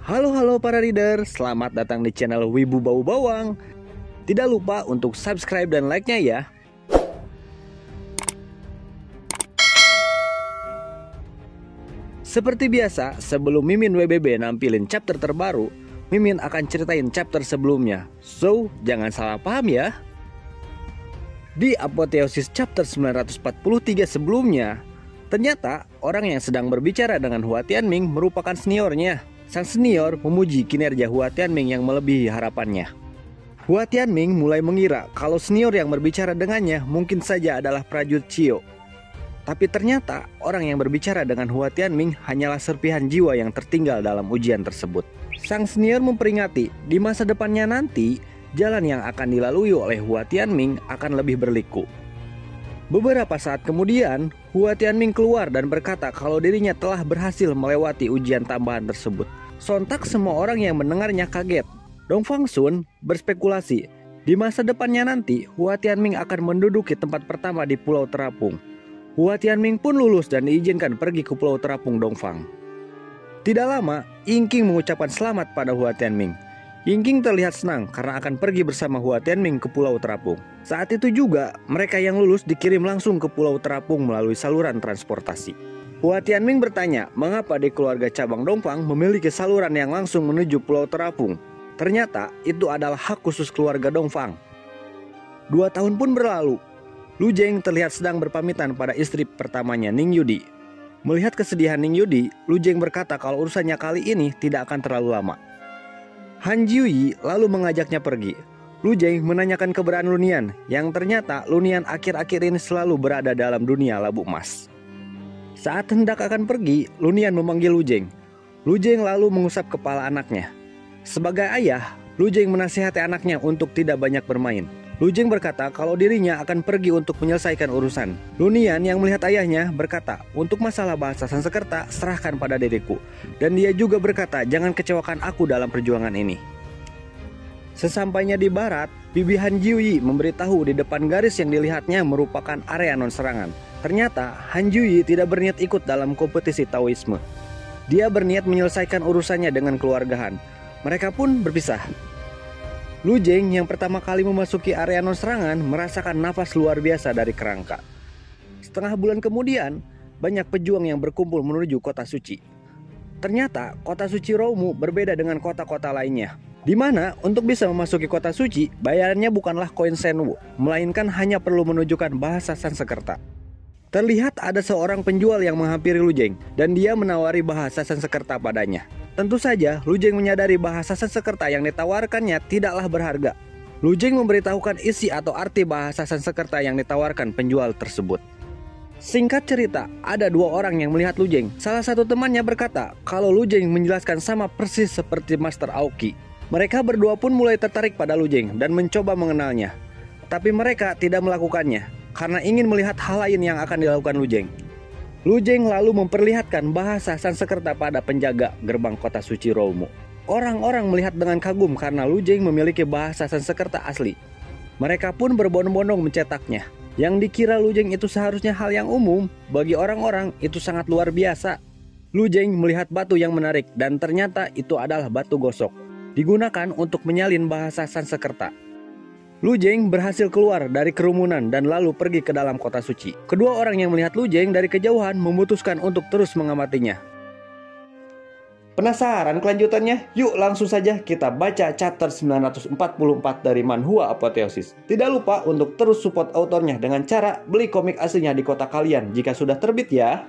Halo para reader, selamat datang di channel Wibu Bau Bawang. Tidak lupa untuk subscribe dan like-nya ya. Seperti biasa, sebelum Mimin WBB nampilin chapter terbaru, Mimin akan ceritain chapter sebelumnya. So, jangan salah paham ya. Di apoteosis chapter 943 sebelumnya, ternyata orang yang sedang berbicara dengan Hua Tianming merupakan seniornya. Sang senior memuji kinerja Hua Tianming yang melebihi harapannya. Hua Tianming mulai mengira kalau senior yang berbicara dengannya mungkin saja adalah prajurit Cio. Tapi ternyata orang yang berbicara dengan Hua Tianming hanyalah serpihan jiwa yang tertinggal dalam ujian tersebut. Sang senior memperingati di masa depannya nanti, jalan yang akan dilalui oleh Hua Tianming akan lebih berliku. Beberapa saat kemudian, Hua Tianming keluar dan berkata kalau dirinya telah berhasil melewati ujian tambahan tersebut. Sontak semua orang yang mendengarnya kaget. Dong Fangsun berspekulasi, di masa depannya nanti Hua Tianming akan menduduki tempat pertama di Pulau Terapung. Hua Tianming pun lulus dan diizinkan pergi ke Pulau Terapung Dongfang. Tidak lama, Yingqing mengucapkan selamat pada Hua Tianming. Yingqing terlihat senang karena akan pergi bersama Hua Tianming ke Pulau Terapung. Saat itu juga, mereka yang lulus dikirim langsung ke Pulau Terapung melalui saluran transportasi. Hua Tianming bertanya mengapa di keluarga cabang Dongfang memiliki saluran yang langsung menuju Pulau Terapung. Ternyata itu adalah hak khusus keluarga Dongfang. 2 tahun pun berlalu. Lu Jeng terlihat sedang berpamitan pada istri pertamanya Ning Yudi. Melihat kesedihan Ning Yudi, Lu Jeng berkata kalau urusannya kali ini tidak akan terlalu lama. Han Jiuyi lalu mengajaknya pergi. Lu Jeng menanyakan keberadaan Lunian, yang ternyata Lunian akhir-akhir ini selalu berada dalam dunia labu emas. Saat hendak akan pergi, Lunian memanggil Lu Jeng. Lu Jeng lalu mengusap kepala anaknya. Sebagai ayah, Lu Jeng menasihati anaknya untuk tidak banyak bermain. Lu Jeng berkata kalau dirinya akan pergi untuk menyelesaikan urusan. Lunian yang melihat ayahnya berkata, untuk masalah bahasa Sanskerta serahkan pada diriku. Dan dia juga berkata jangan kecewakan aku dalam perjuangan ini. Sesampainya di barat, Bibi Han Jiuyi memberitahu di depan garis yang dilihatnya merupakan area non serangan. Ternyata Han Jiuyi tidak berniat ikut dalam kompetisi Taoisme. Dia berniat menyelesaikan urusannya dengan keluarga Han. Mereka pun berpisah. Lu Jeng yang pertama kali memasuki area non serangan merasakan nafas luar biasa dari kerangka. Setengah bulan kemudian, banyak pejuang yang berkumpul menuju kota suci. Ternyata kota suci Roumu berbeda dengan kota-kota lainnya, di mana untuk bisa memasuki kota suci, bayarannya bukanlah koin senwu, melainkan hanya perlu menunjukkan bahasa Sanskerta. Terlihat ada seorang penjual yang menghampiri Lu Jeng, dan dia menawari bahasa Sanskerta padanya. Tentu saja, Lu Jeng menyadari bahasa Sanskerta yang ditawarkannya tidaklah berharga. Lu Jeng memberitahukan isi atau arti bahasa Sanskerta yang ditawarkan penjual tersebut. Singkat cerita, ada 2 orang yang melihat Lu Jeng. Salah satu temannya berkata kalau Lu Jeng menjelaskan sama persis seperti Master Aoki. Mereka berdua pun mulai tertarik pada Lu Jeng dan mencoba mengenalnya. Tapi mereka tidak melakukannya karena ingin melihat hal lain yang akan dilakukan Lu Jeng. Lu Jeng lalu memperlihatkan bahasa Sanskerta pada penjaga gerbang kota suci Roumu. Orang-orang melihat dengan kagum karena Lu Jeng memiliki bahasa Sanskerta asli. Mereka pun berbondong-bondong mencetaknya. Yang dikira Lu Jeng itu seharusnya hal yang umum, bagi orang-orang itu sangat luar biasa. Lu Jeng melihat batu yang menarik dan ternyata itu adalah batu gosok, digunakan untuk menyalin bahasa Sanskerta. Lu Jeng berhasil keluar dari kerumunan dan lalu pergi ke dalam kota suci. Kedua orang yang melihat Lu Jeng dari kejauhan memutuskan untuk terus mengamatinya. Penasaran kelanjutannya? Yuk langsung saja kita baca chapter 944 dari Manhua Apotheosis. Tidak lupa untuk terus support autornya dengan cara beli komik aslinya di kota kalian jika sudah terbit ya.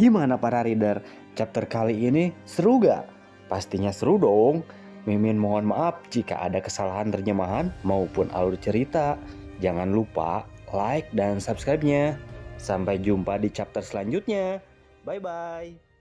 Gimana para reader? Chapter kali ini seru gak? Pastinya seru dong. Mimin mohon maaf jika ada kesalahan terjemahan maupun alur cerita. Jangan lupa like dan subscribe-nya. Sampai jumpa di chapter selanjutnya. Bye-bye.